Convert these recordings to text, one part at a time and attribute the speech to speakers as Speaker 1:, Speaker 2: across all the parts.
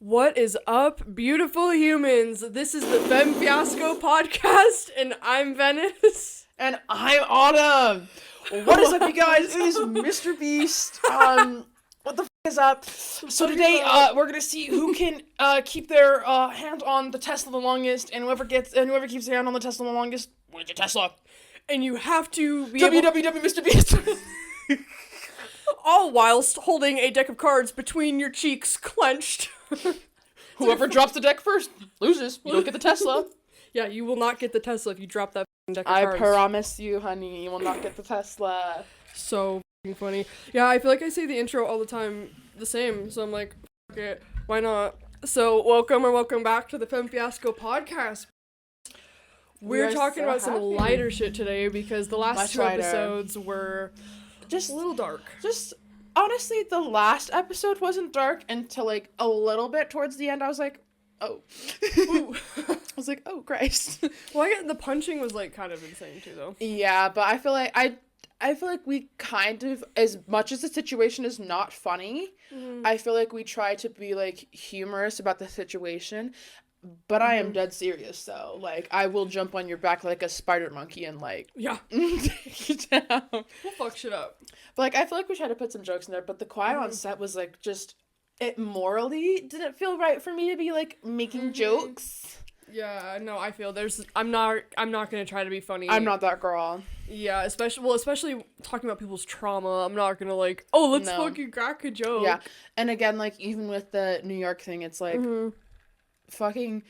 Speaker 1: What is up, beautiful humans? This is the Femme Fiasco podcast, and I'm Venice.
Speaker 2: And I'm Autumn. What is up, you guys? It is Mr. Beast. What the f*** is up? So today, we're gonna see who can keep their hand on the Tesla the longest, and whoever keeps their hand on the Tesla the longest wins your Tesla.
Speaker 1: And you have to be
Speaker 2: www Mr. Beast.
Speaker 1: all whilst holding a deck of cards between your cheeks, clenched.
Speaker 2: Whoever drops the deck first loses. You don't get the Tesla.
Speaker 1: Yeah, you will not get the Tesla if you drop that deck of cards.
Speaker 2: I promise you, honey, you will not get the Tesla.
Speaker 1: So funny. Yeah, I feel like I say the intro all the time the same, so I'm like, fuck it, why not? So welcome back to the Femme Fiasco podcast. We're talking about some lighter shit today because the last two episodes were just a little dark.
Speaker 2: Just honestly, the last episode wasn't dark until like a little bit towards the end. I was like, oh. I was like, oh Christ.
Speaker 1: Well, I get the punching was like kind of insane too, though.
Speaker 2: Yeah, but I feel like I feel like we kind of, as much as the situation is not funny, I feel like we try to be like humorous about the situation. But I am dead serious, though. Like, I will jump on your back like a spider monkey and, like...
Speaker 1: Yeah.
Speaker 2: Take you down.
Speaker 1: We'll fuck shit up.
Speaker 2: But, like, I feel like we tried to put some jokes in there, but the quiet on set was, like, just... It morally didn't feel right for me to be, like, making jokes.
Speaker 1: Yeah, no, I feel I'm not gonna try to be funny.
Speaker 2: I'm not that girl.
Speaker 1: Yeah, especially talking about people's trauma. I'm not gonna, like, oh, let's fucking crack a joke.
Speaker 2: Yeah, and again, like, even with the New York thing, it's, like... Fucking,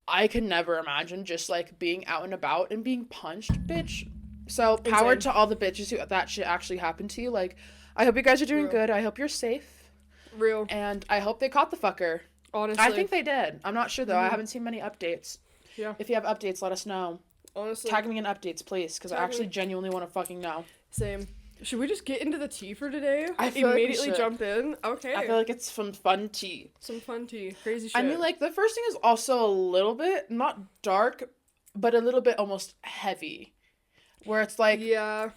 Speaker 2: I could never imagine just like being out and about and being punched, bitch. So power to all the bitches who that shit actually happened to you. Like, I hope you guys are doing good. I hope you're safe.
Speaker 1: Real.
Speaker 2: And I hope they caught the fucker.
Speaker 1: Honestly,
Speaker 2: I think they did. I'm not sure though. I haven't seen many updates.
Speaker 1: Yeah.
Speaker 2: If you have updates, let us know.
Speaker 1: Honestly.
Speaker 2: Tag me in updates, please, because I actually genuinely want to fucking know.
Speaker 1: Same. Should we just get into the tea for today?
Speaker 2: I feel
Speaker 1: immediately
Speaker 2: like
Speaker 1: jump in. Okay.
Speaker 2: I feel like it's some fun tea.
Speaker 1: Some fun tea. Crazy shit.
Speaker 2: I mean, like, the first thing is also a little bit, not dark, but a little bit almost heavy. Where it's like...
Speaker 1: Yeah.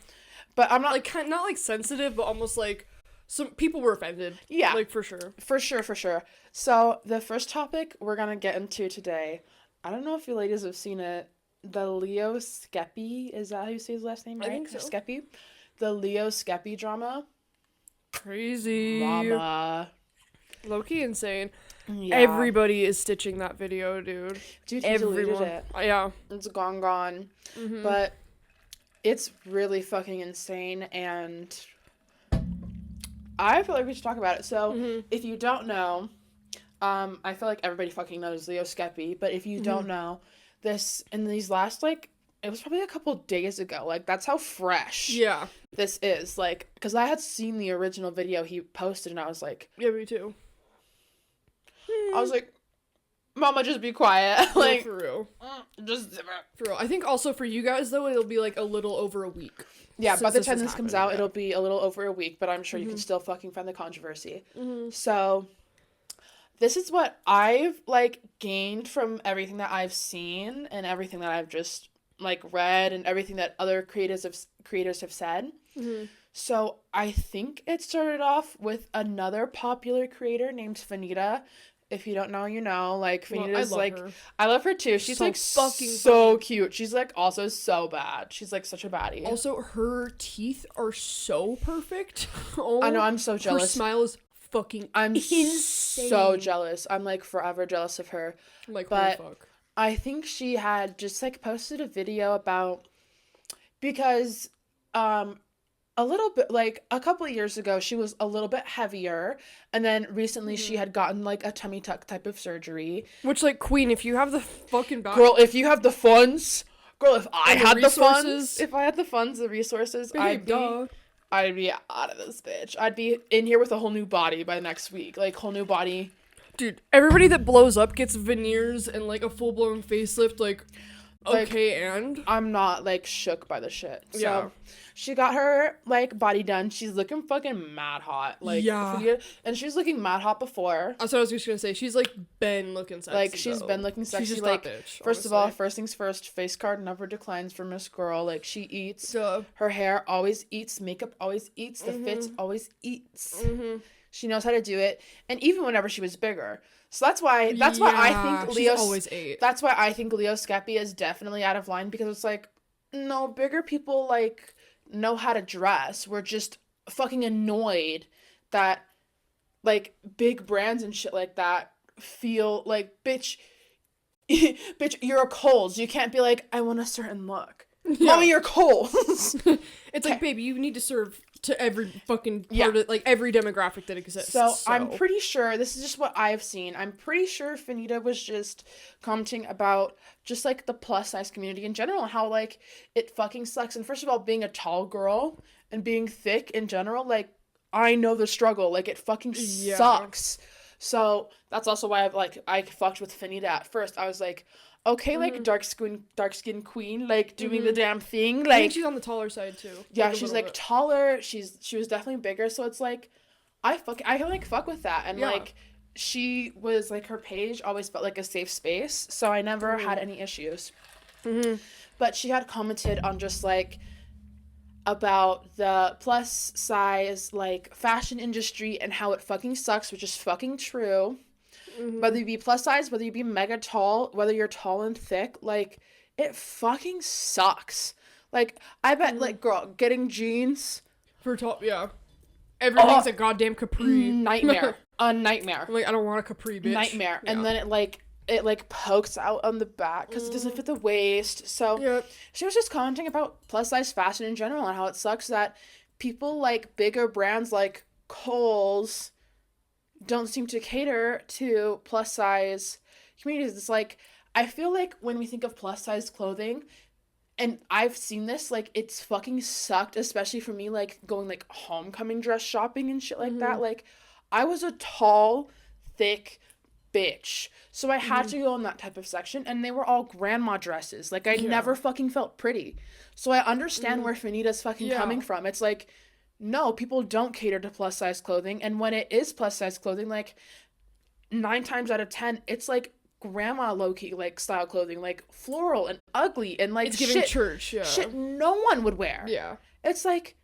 Speaker 2: But I'm not...
Speaker 1: Like, not, like, sensitive, but almost, like, some people were offended.
Speaker 2: Yeah.
Speaker 1: Like, for sure.
Speaker 2: For sure. So, the first topic we're gonna get into today, I don't know if you ladies have seen it, the Leo Skepi, is that how you say his last name, right?
Speaker 1: I think so.
Speaker 2: Skepi? The Leo Skepi drama.
Speaker 1: Crazy.
Speaker 2: Mama.
Speaker 1: Low-key insane.
Speaker 2: Yeah.
Speaker 1: Everybody is stitching that video, dude.
Speaker 2: Dude, he deleted it.
Speaker 1: Yeah.
Speaker 2: It's gone. But it's really fucking insane, and I feel like we should talk about it. So, if you don't know, I feel like everybody fucking knows Leo Skepi, but if you don't know, in these last, like, it was probably a couple days ago. Like, that's how fresh this is. Like, because I had seen the original video he posted, and I was like...
Speaker 1: Yeah, me too.
Speaker 2: I was like, Mama, just be quiet. Like,
Speaker 1: for real.
Speaker 2: Just...
Speaker 1: For real. I think also for you guys, though, it'll be, like, a little over a week.
Speaker 2: Yeah, by the time this comes out, it'll be a little over a week, but I'm sure you can still fucking find the controversy. So... This is what I've, like, gained from everything that I've seen and everything that I've just... like read and everything that other creators have said. So I think it started off with another popular creator named Fanita. If you don't know, you know. Like, Fanita's I love her too. She's so like fucking so cute. She's like also so bad. She's like such a baddie.
Speaker 1: Also, her teeth are so perfect. Oh,
Speaker 2: I know, I'm so jealous.
Speaker 1: Her smile is fucking insane.
Speaker 2: So jealous. I'm like forever jealous of her.
Speaker 1: Like,
Speaker 2: but
Speaker 1: holy fuck.
Speaker 2: I think she had just, like, posted a video about, because, a little bit, like, a couple of years ago, she was a little bit heavier, and then recently she had gotten, like, a tummy tuck type of surgery.
Speaker 1: Which, like, queen, if you have the fucking back...
Speaker 2: Girl, if you have the funds, if I had the funds, the resources, I'd be out of this bitch. I'd be in here with a whole new body by next week, like, whole new body.
Speaker 1: Dude, everybody that blows up gets veneers and, like, a full-blown facelift, like, okay, and?
Speaker 2: I'm not, like, shook by the shit. So, she got her, like, body done. She's looking fucking mad hot. Like, and she was looking mad hot before.
Speaker 1: That's what I was just gonna say. She's, like, been looking sexy,
Speaker 2: like, she's been looking sexy.
Speaker 1: She's just
Speaker 2: like,
Speaker 1: that bitch,
Speaker 2: first of all, first things first, face card never declines for Miss Girl. Like, she eats.
Speaker 1: Duh.
Speaker 2: Her hair always eats. Makeup always eats. The fits always eats. She knows how to do it. And even whenever she was bigger. So that's why I think Leo's
Speaker 1: always 8.
Speaker 2: That's why I think Leo Skepi is definitely out of line, because it's like, no, bigger people like know how to dress. We're just fucking annoyed that like big brands and shit like that feel like, bitch, you're a Kohl's. You can't be like, I want a certain look. Yeah. Mommy, you're Kohl's.
Speaker 1: It's like, baby, you need to serve to every fucking part of, like, every demographic that exists.
Speaker 2: So I'm pretty sure, this is just what I've seen, I'm pretty sure Fanita was just commenting about just, like, the plus size community in general, and how, like, it fucking sucks. And first of all, being a tall girl and being thick in general, like, I know the struggle. Like, it fucking sucks. So that's also why I fucked with Fanita at first. I was like, okay, like, dark skin queen, like, doing the damn thing. Like,
Speaker 1: I think she's on the taller side, too.
Speaker 2: Yeah, like, she's, like, taller. She was definitely bigger. So it's, like, I can, like, fuck with that. And, like, she was, like, her page always felt like a safe space. So I never had any issues. But she had commented on just, like, about the plus size, like, fashion industry and how it fucking sucks, which is fucking true. Whether you be plus size, whether you be mega tall, whether you're tall and thick, like, it fucking sucks. Like, I bet, like, girl, getting jeans
Speaker 1: for tall, everything's a goddamn capri.
Speaker 2: Nightmare. A nightmare.
Speaker 1: I'm like, I don't want a capri, bitch.
Speaker 2: Nightmare. And then it pokes out on the back because it doesn't fit the waist. So she was just commenting about plus size fashion in general and how it sucks that people like bigger brands like Kohl's don't seem to cater to plus size communities. It's like, I feel like when we think of plus size clothing, and I've seen this, like, it's fucking sucked, especially for me, like, going, like, homecoming dress shopping and shit like that. Like, I was a tall, thick bitch, so I had to go in that type of section, and they were all grandma dresses. Like, I never fucking felt pretty. So I understand where Fanita's fucking coming from. It's like, no, people don't cater to plus size clothing, and when it is plus size clothing, like, 9 times out of 10, it's like grandma low-key, like, style clothing, like floral and ugly and like,
Speaker 1: it's giving church
Speaker 2: shit no one would wear. It's like,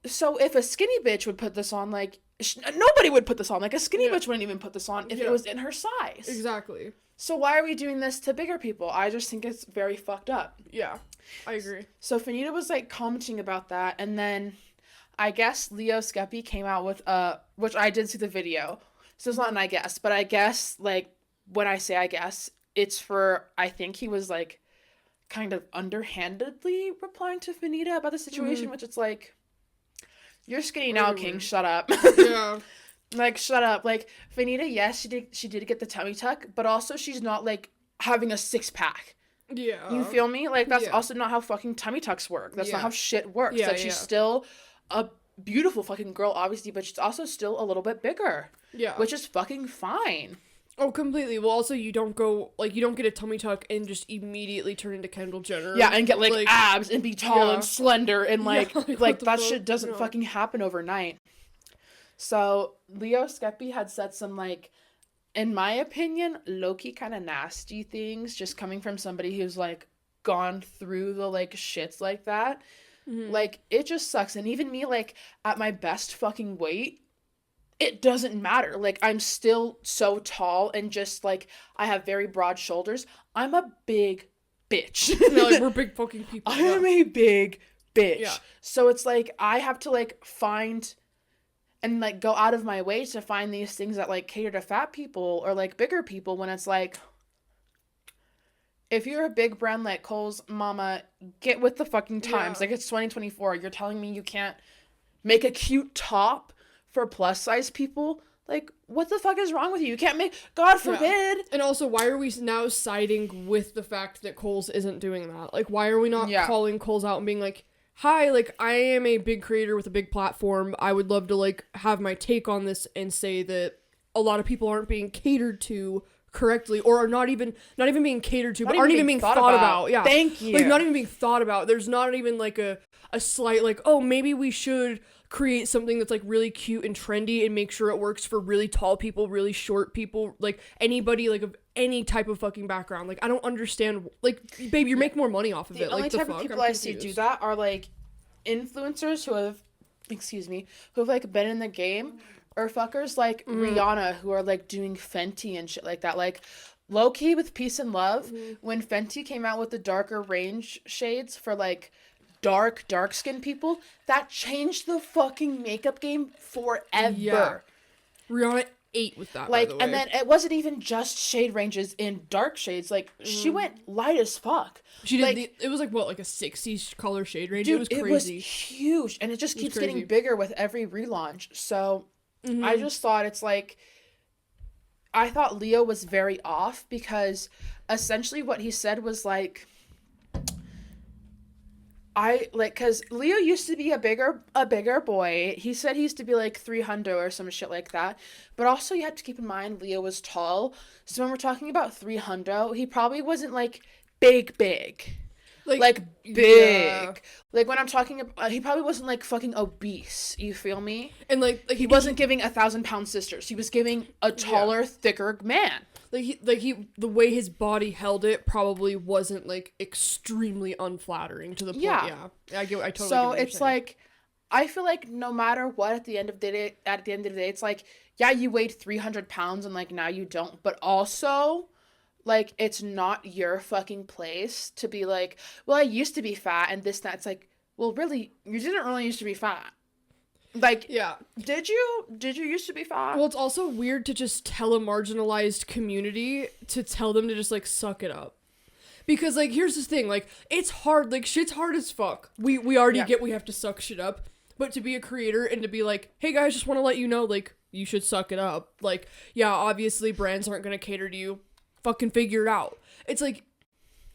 Speaker 2: so if a skinny bitch would put this on, like, nobody would put this on. Like, a skinny bitch wouldn't even put this on if it was in her size.
Speaker 1: Exactly.
Speaker 2: So why are we doing this to bigger people? I just think it's very fucked up.
Speaker 1: Yeah, I agree.
Speaker 2: So Fanita was, like, commenting about that, and then I guess Leo Skepi came out with which I did see the video, so it's not an I guess, but I guess, like, when I say I guess, it's for, I think he was, like, kind of underhandedly replying to Fanita about the situation, which it's like, you're skinny now, King, shut up. Like, shut up. Like, Fanita, yes, she did get the tummy tuck, but also she's not, like, having a 6-pack. You feel me? Like, that's also not how fucking tummy tucks work. That's not how shit works. Like, she's still a beautiful fucking girl, obviously, but she's also still a little bit bigger. Which is fucking fine.
Speaker 1: Oh, completely. Well, also, you don't get a tummy tuck and just immediately turn into Kendall Jenner.
Speaker 2: Yeah, and get, like abs and be tall and slender and, like, like that shit doesn't fucking happen overnight. So, Leo Skepi had said some, like, in my opinion, low-key kind of nasty things, just coming from somebody who's, like, gone through the, like, shits like that. Like, it just sucks. And even me, like, at my best fucking weight, it doesn't matter. Like, I'm still so tall and just, like, I have very broad shoulders. I'm a big bitch.
Speaker 1: Like, we're big fucking people.
Speaker 2: I am a big bitch. So it's like, I have to, like, find and, like, go out of my way to find these things that, like, cater to fat people or, like, bigger people, when it's like, if you're a big brand like Kohl's, mama, get with the fucking times. Like, it's 2024. You're telling me you can't make a cute top for plus size people? Like, what the fuck is wrong with you? You can't make, God forbid.
Speaker 1: And also, why are we now siding with the fact that Kohl's isn't doing that? Like, why are we not calling Kohl's out and being like, hi, like, I am a big creator with a big platform. I would love to, like, have my take on this and say that a lot of people aren't being catered to correctly, or are not even being catered to, but aren't even being thought about. Yeah.
Speaker 2: Thank you.
Speaker 1: Like, not even being thought about. There's not even, like, a slight, like, oh, maybe we should create something that's, like, really cute and trendy and make sure it works for really tall people, really short people, like, anybody, like, of any type of fucking background. Like, I don't understand. Like, babe, you're making more money off of it.
Speaker 2: The only type of people I see do that are, like, influencers who have, like, been in the game Or fuckers like Rihanna who are like doing Fenty and shit like that. Like low key with Peace and Love, when Fenty came out with the darker range shades for like dark skinned people, that changed the fucking makeup game forever.
Speaker 1: Yeah. Rihanna ate with that,
Speaker 2: like,
Speaker 1: by the way.
Speaker 2: And then it wasn't even just shade ranges in dark shades. Like she went light as fuck.
Speaker 1: She did.
Speaker 2: Like,
Speaker 1: It was like what, like a 60s color shade range.
Speaker 2: dude,
Speaker 1: It was crazy.
Speaker 2: It was huge, and it just keeps getting bigger with every relaunch. So I just thought it's like, I thought Leo was very off because essentially what he said was like, because Leo used to be a bigger boy. He said he used to be like 300 or some shit like that. But also you have to keep in mind Leo was tall. So when we're talking about 300, he probably wasn't like big. Like big. Yeah. Like when I'm talking about, he probably wasn't like fucking obese. You feel me?
Speaker 1: And like
Speaker 2: he wasn't giving 1,000-pound sisters. He was giving a taller, thicker man.
Speaker 1: The way his body held it probably wasn't like extremely unflattering to the point. Yeah. I totally.
Speaker 2: So it's like, I feel like no matter what, at the end of the day, it's like, yeah, you weighed 300 pounds and like now you don't, but also, like, it's not your fucking place to be like, well, I used to be fat and this, that. It's like, well, really, you didn't really used to be fat. Like, yeah. Did you used to be fat?
Speaker 1: Well, it's also weird to just tell a marginalized community to tell them to just like suck it up. Because like, here's the thing, like, it's hard, like shit's hard as fuck. We already get we have to suck shit up. But to be a creator and to be like, hey guys, just want to let you know, like, you should suck it up. Like, yeah, obviously brands aren't going to cater to you. Fucking figure it out. It's like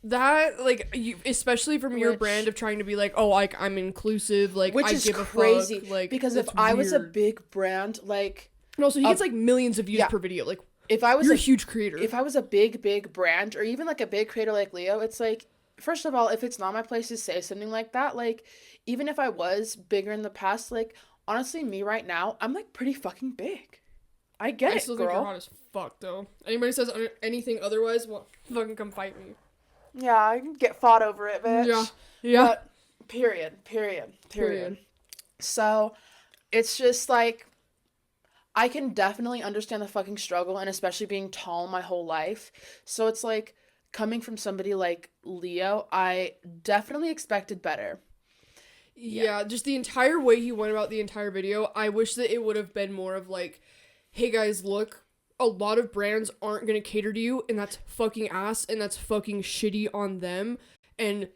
Speaker 1: that, like, you, especially from your brand of trying to be like, oh, like, I'm inclusive, like,
Speaker 2: which
Speaker 1: I
Speaker 2: is
Speaker 1: give
Speaker 2: crazy,
Speaker 1: a fuck. Like,
Speaker 2: because if I was a big brand, like,
Speaker 1: and also he gets like millions of views per video. Like,
Speaker 2: if I was
Speaker 1: you're a huge creator.
Speaker 2: If I was a big brand, or even like a big creator like Leo, it's like, first of all, if it's not my place to say something like that, like, even if I was bigger in the past, like, honestly, me right now, I'm like pretty fucking big. I get it, girl. I still think you're
Speaker 1: hot as fuck, though. Anybody says anything otherwise, well, fucking come fight me.
Speaker 2: Yeah, I can get fought over it, bitch.
Speaker 1: Yeah.
Speaker 2: But, period. So, it's just like, I can definitely understand the fucking struggle, and especially being tall my whole life. So it's like, coming from somebody like Leo, I definitely expected better.
Speaker 1: Yeah, just the entire way he went about the entire video, I wish that it would have been more of like, hey guys, look, a lot of brands aren't going to cater to you, and that's fucking ass, and that's fucking shitty on them, and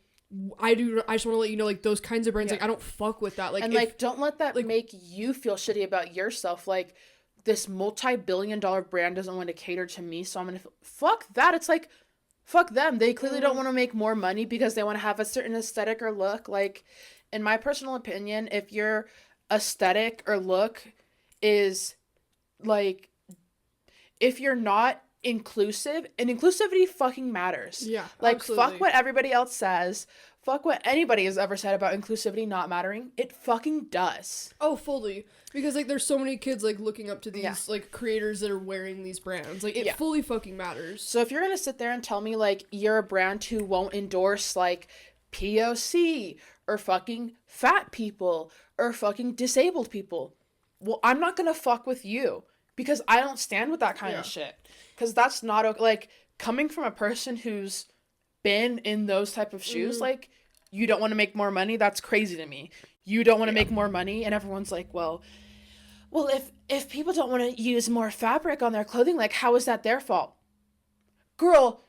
Speaker 1: I just want to let you know, like, those kinds of brands, like, I don't fuck with that. Like,
Speaker 2: and, like, don't let that, like, make you feel shitty about yourself. Like, this multi-billion-dollar brand doesn't want to cater to me, so I'm going to... Fuck that. It's like, fuck them. They clearly don't want to make more money because they want to have a certain aesthetic or look. Like, in my personal opinion, if your aesthetic or look is, like... If you're not inclusive, and inclusivity fucking matters.
Speaker 1: Yeah,
Speaker 2: like,
Speaker 1: absolutely.
Speaker 2: Fuck what everybody else says. Fuck what anybody has ever said about inclusivity not mattering. It fucking does.
Speaker 1: Oh, fully. Because, like, there's so many kids, like, looking up to these, like, creators that are wearing these brands. Like, it fully fucking matters.
Speaker 2: So if you're gonna sit there and tell me, like, you're a brand who won't endorse, like, POC, or fucking fat people, or fucking disabled people, well, I'm not gonna fuck with you. Because I don't stand with that kind of shit. Because that's not okay. Like, coming from a person who's been in those type of shoes, like, you don't want to make more money? That's crazy to me. You don't want to make more money? And everyone's like, well, if people don't want to use more fabric on their clothing, like, how is that their fault? Girl,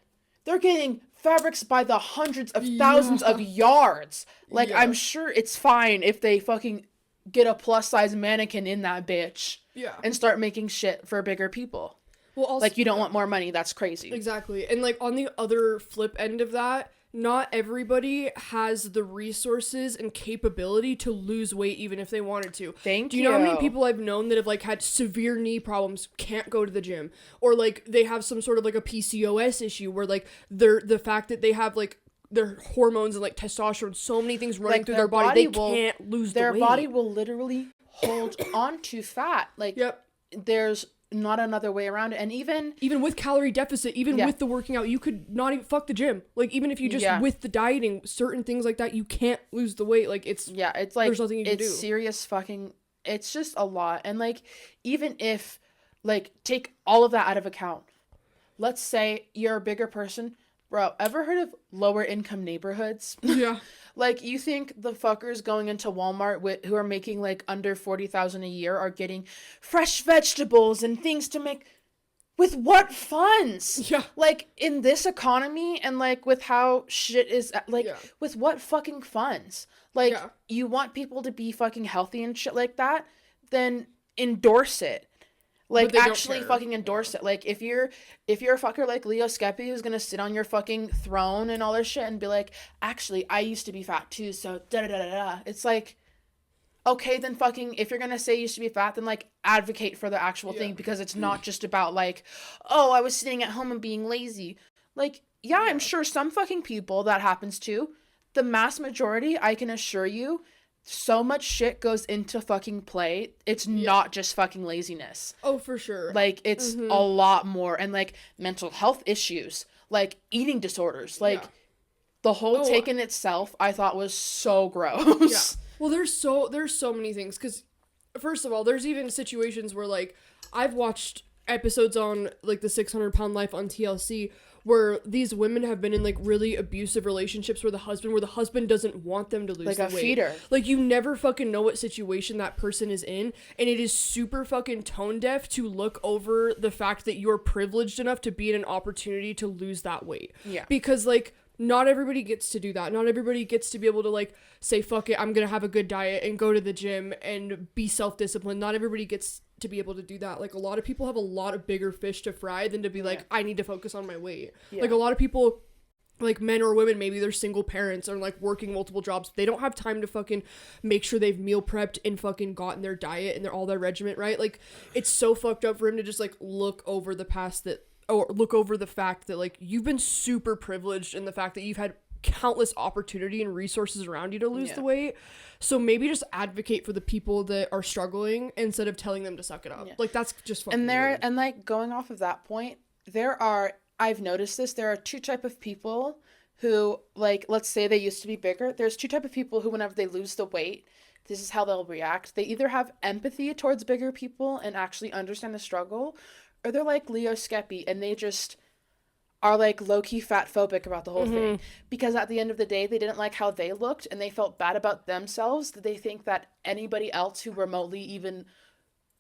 Speaker 2: they're getting fabrics by the hundreds of thousands of yards. Like, I'm sure it's fine if they fucking get a plus-size mannequin in that bitch.
Speaker 1: Yeah.
Speaker 2: And start making shit for bigger people.
Speaker 1: Well, also,
Speaker 2: like, you don't want more money. That's crazy.
Speaker 1: Exactly. And, like, on the other flip end of that, not everybody has the resources and capability to lose weight even if they wanted to.
Speaker 2: Do
Speaker 1: you know how many people I've known that have, like, had severe knee problems, can't go to the gym? Or, like, they have some sort of, like, a PCOS issue where, like, the fact that they have, like, their hormones and, like, testosterone, so many things running through their body, they can't lose the weight.
Speaker 2: Their body will literally hold on to fat. Like, there's not another way around it. And even
Speaker 1: with calorie deficit, even with the working out, you could not even fuck the gym. Like, even if you just with the dieting, certain things like that, you can't lose the weight. Like, it's like, there's nothing you can do.
Speaker 2: It's serious fucking, it's just a lot. And like, even if like take all of that out of account, let's say you're a bigger person. Bro, ever heard of lower income neighborhoods?
Speaker 1: Yeah.
Speaker 2: Like, you think the fuckers going into Walmart who are making like under 40,000 a year are getting fresh vegetables and things to make with what funds?
Speaker 1: Yeah.
Speaker 2: Like, in this economy and like with how shit is, like, with what fucking funds? Like, you want people to be fucking healthy and shit like that, then endorse it. Like, actually fucking endorse it. Like, if you're a fucker like Leo Skepi who's gonna sit on your fucking throne and all this shit and be like, actually, I used to be fat too, so da-da-da-da-da. It's like, okay, then fucking, if you're gonna say you used to be fat, then like, advocate for the actual thing, because it's not just about like, oh, I was sitting at home and being lazy. Like, I'm sure some fucking people that happens to. The mass majority, I can assure you, so much shit goes into fucking play. It's not just fucking laziness.
Speaker 1: Oh, for sure.
Speaker 2: Like, it's a lot more. And like, mental health issues, like eating disorders, like the whole take in itself, I thought was so gross.
Speaker 1: Yeah. Well, there's so many things, because first of all, there's even situations where like I've watched episodes on like the 600-pound life on TLC where these women have been in like really abusive relationships where the husband doesn't want them to lose
Speaker 2: like
Speaker 1: the
Speaker 2: a
Speaker 1: weight.
Speaker 2: Feeder.
Speaker 1: Like, you never fucking know what situation that person is in, and it is super fucking tone deaf to look over the fact that you're privileged enough to be in an opportunity to lose that weight.
Speaker 2: Yeah.
Speaker 1: Because like, not everybody gets to do that. Not everybody gets to be able to like say, fuck it, I'm gonna have a good diet and go to the gym and be self-disciplined. Not everybody gets to be able to do that. Like, a lot of people have a lot of bigger fish to fry than to be like, I need to focus on my weight. Like, a lot of people, like men or women, maybe they're single parents or like working multiple jobs. They don't have time to fucking make sure they've meal prepped and fucking gotten their diet and all their regiment right. Like, it's so fucked up for him to just like look over the fact that like you've been super privileged in the fact that you've had countless opportunity and resources around you to lose the weight. So maybe just advocate for the people that are struggling instead of telling them to suck it up. Like, that's just fucking weird.
Speaker 2: And like, going off of that point, I've noticed this, there are two type of people who, like, let's say they used to be bigger. There's two type of people who, whenever they lose the weight, this is how they'll react. They either have empathy towards bigger people and actually understand the struggle, or they're like Leo Skepi and they just are like low-key fat phobic about the whole thing, because at the end of the day they didn't like how they looked and they felt bad about themselves, that they think that anybody else who remotely even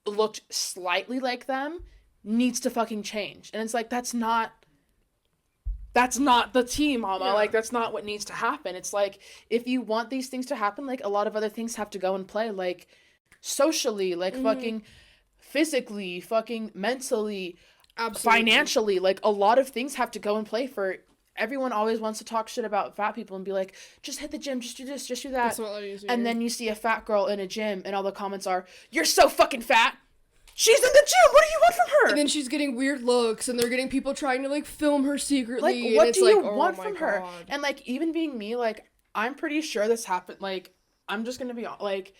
Speaker 2: looked slightly like them needs to fucking change. And it's like, that's not the tea, mama. Like, that's not what needs to happen. It's like, if you want these things to happen, like, a lot of other things have to go and play, like socially, like fucking physically, fucking mentally, financially, like, a lot of things have to go and play for. Everyone always wants to talk shit about fat people and be like, just hit the gym, just do this, just do that.
Speaker 1: That's not easy.
Speaker 2: And then you see a fat girl in a gym and all the comments are, you're so fucking fat. She's in the gym. What do you want from her?
Speaker 1: And then she's getting weird looks and they're getting people trying to like film her secretly.
Speaker 2: Like, what do you
Speaker 1: like,
Speaker 2: want from her? And like, even being me, like, I'm pretty sure this happened. Like, I'm just gonna be like,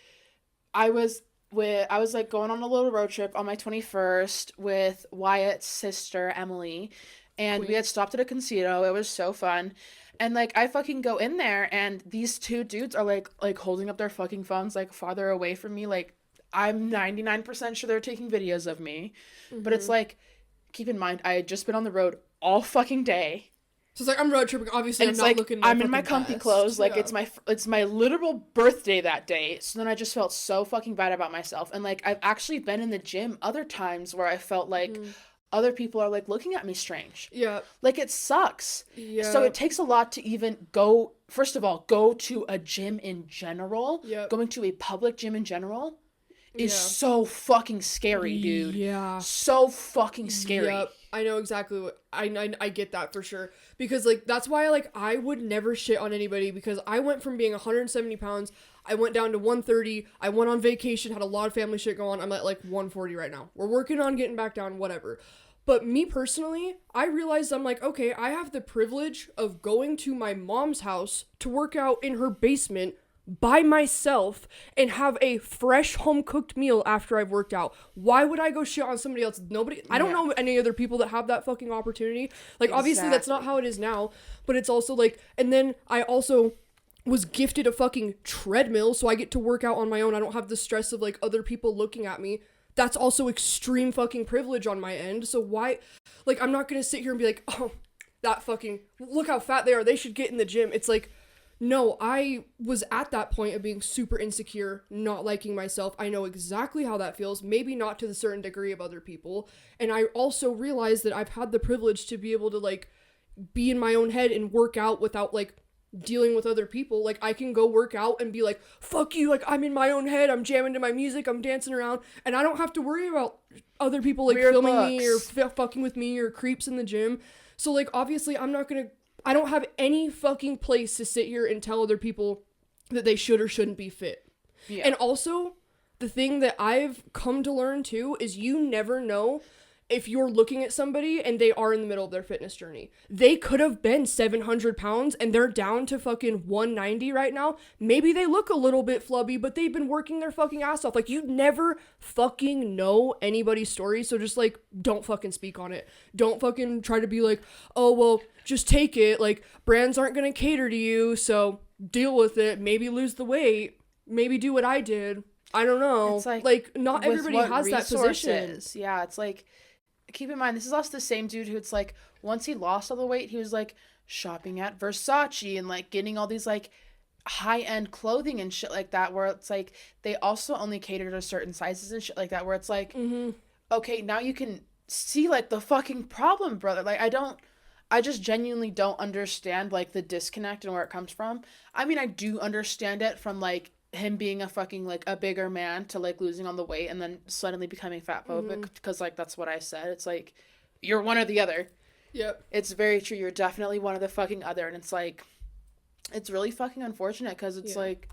Speaker 2: I was like going on a little road trip on my 21st with Wyatt's sister, Emily, and we had stopped at a Concito. It was so fun. And like, I fucking go in there and these two dudes are like holding up their fucking phones, like, farther away from me. Like, I'm 99% sure they're taking videos of me, but it's like, keep in mind, I had just been on the road all fucking day.
Speaker 1: So it's like, I'm road tripping, obviously,
Speaker 2: and
Speaker 1: I'm not
Speaker 2: like,
Speaker 1: looking
Speaker 2: I'm in my comfy clothes, like, it's my literal birthday that day, so then I just felt so fucking bad about myself. And like, I've actually been in the gym other times where I felt like other people are like looking at me strange. Like, it sucks. So it takes a lot to even go, first of all, go to a gym in general. Going to a public gym in general is so fucking scary, dude. So fucking scary.
Speaker 1: I know exactly what I get that for sure, because like, that's why like I would never shit on anybody, because I went from being 170 pounds, I went down to 130, I went on vacation, had a lot of family shit going on, I'm at like 140 right now. We're working on getting back down, whatever. But me personally, I realized, I'm like, okay, I have the privilege of going to my mom's house to work out in her basement by myself and have a fresh home cooked meal after I've worked out. Why would I go shit on somebody else? I don't know any other people that have that fucking opportunity. Like, obviously that's not how it is now, but it's also like, and then I also was gifted a fucking treadmill, so I get to work out on my own. I don't have the stress of like other people looking at me. That's also extreme fucking privilege on my end. So why, like, I'm not gonna sit here and be like, oh, that fucking, look how fat they are, they should get in the gym. It's like, no, I was at that point of being super insecure, not liking myself. I know exactly how that feels, maybe not to the certain degree of other people. And I also realized that I've had the privilege to be able to like be in my own head and work out without like dealing with other people. Like, I can go work out and be like, fuck you, like, I'm in my own head, I'm jamming to my music, I'm dancing around, and I don't have to worry about other people like
Speaker 2: Weird
Speaker 1: filming
Speaker 2: looks.
Speaker 1: me or fucking with me or creeps in the gym. So like, obviously I don't have any fucking place to sit here and tell other people that they should or shouldn't be fit.
Speaker 2: Yeah.
Speaker 1: And also, the thing that I've come to learn too is you never know if you're looking at somebody and they are in the middle of their fitness journey. They could have been 700 pounds and they're down to fucking 190 right now. Maybe they look a little bit flubby, but they've been working their fucking ass off. Like, you never fucking know anybody's story. So just like, don't fucking speak on it. Don't fucking try to be like, oh, well, just take it. Like, brands aren't going to cater to you. So deal with it. Maybe lose the weight. Maybe do what I did. I don't know.
Speaker 2: It's
Speaker 1: like not everybody has that position.
Speaker 2: Yeah, it's like, keep in mind, this is also the same dude who, it's like, once he lost all the weight, he was like shopping at Versace and like getting all these like high-end clothing and shit like that, where it's like they also only cater to certain sizes and shit like that, where it's like, okay, now you can see like the fucking problem, brother. Like, I just genuinely don't understand like the disconnect and where it comes from. I mean, I do understand it from like him being a fucking like a bigger man to like losing on the weight and then suddenly becoming fat phobic, because like that's what I said. It's like, you're one or the other.
Speaker 1: Yep.
Speaker 2: It's very true. You're definitely one or the fucking other. And it's like, it's really fucking unfortunate, because it's like,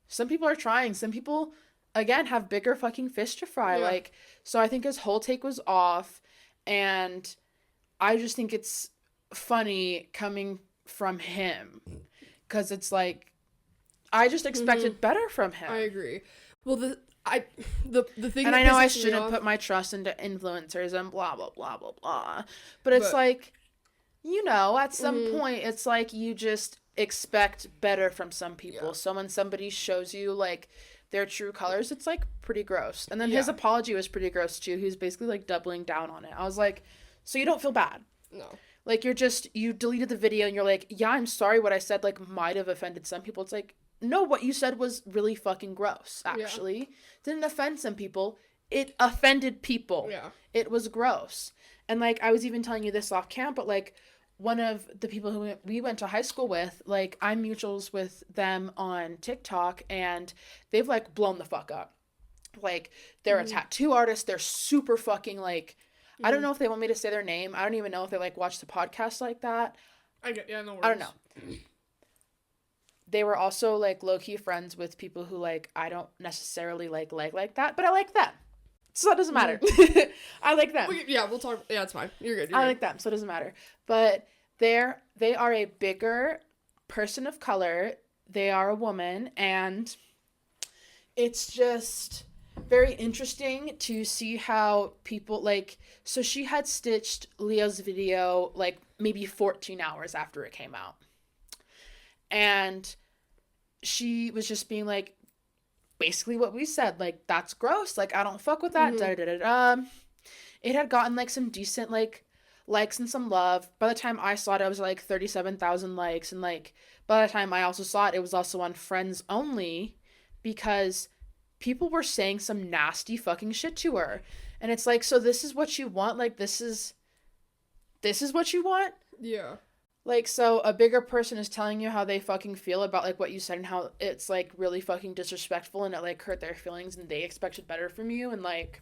Speaker 2: some people are trying. Some people, again, have bigger fucking fish to fry.
Speaker 1: Yeah.
Speaker 2: Like, so I think his whole take was off. And I just think it's funny coming from him, because it's like, I just expected better from him.
Speaker 1: I agree. Well, the thing,
Speaker 2: and
Speaker 1: that
Speaker 2: I know I
Speaker 1: pisses me
Speaker 2: shouldn't
Speaker 1: off-
Speaker 2: put my trust into influencers and blah blah blah blah blah, but it's like, you know, at some point it's like you just expect better from some people.
Speaker 1: Yeah.
Speaker 2: So when somebody shows you like their true colors, it's like pretty gross. And then his apology was pretty gross too. He was basically like doubling down on it. I was like, so you don't feel bad?
Speaker 1: No.
Speaker 2: Like, you deleted the video and you're like, yeah, I'm sorry, what I said like might have offended some people. It's like, no, what you said was really fucking gross, actually. Yeah. Didn't offend some people. It offended people.
Speaker 1: Yeah.
Speaker 2: It was gross. And, like, I was even telling you this off camp, but, like, one of the people who we went to high school with, like, I'm mutuals with them on TikTok, and they've, like, blown the fuck up. Like, they're a tattoo artist. They're super fucking, like, I don't know if they want me to say their name. I don't even know if they, like, watch the podcast like that.
Speaker 1: No worries.
Speaker 2: I don't know. They were also, like, low-key friends with people who, like, I don't necessarily like that, but I like them. So that doesn't matter. I like them.
Speaker 1: We'll talk. Yeah, it's fine. You're good.
Speaker 2: I like them, so it doesn't matter. But they are a bigger person of color. They are a woman, and it's just very interesting to see how people, like, so she had stitched Leo's video, like, maybe 14 hours after it came out. And she was just being like, basically what we said, like, that's gross, like, I don't fuck with that, It had gotten, like, some decent, like, likes and some love. By the time I saw it, it was, like, 37,000 likes, and, like, by the time I also saw it, it was also on Friends Only, because people were saying some nasty fucking shit to her. And it's like, so this is what you want? Like, this is what you want?
Speaker 1: Yeah.
Speaker 2: Like, so a bigger person is telling you how they fucking feel about, like, what you said and how it's, like, really fucking disrespectful and it, like, hurt their feelings and they expected better from you. And, like,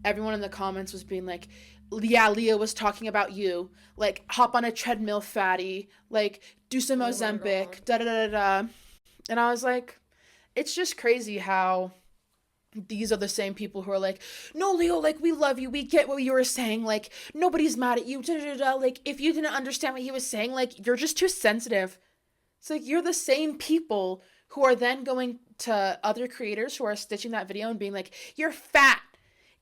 Speaker 2: everyone in the comments was being like, yeah, Leo was talking about you. Like, hop on a treadmill, fatty. Like, do some Ozempic. Da-da-da-da-da. And I was like, it's just crazy how these are the same people who are like, no, Leo, like, we love you, we get what you were saying, like, nobody's mad at you, da-da-da-da. Like, if you didn't understand what he was saying, like, you're just too sensitive. It's like, you're the same people who are then going to other creators who are stitching that video and being like, you're fat,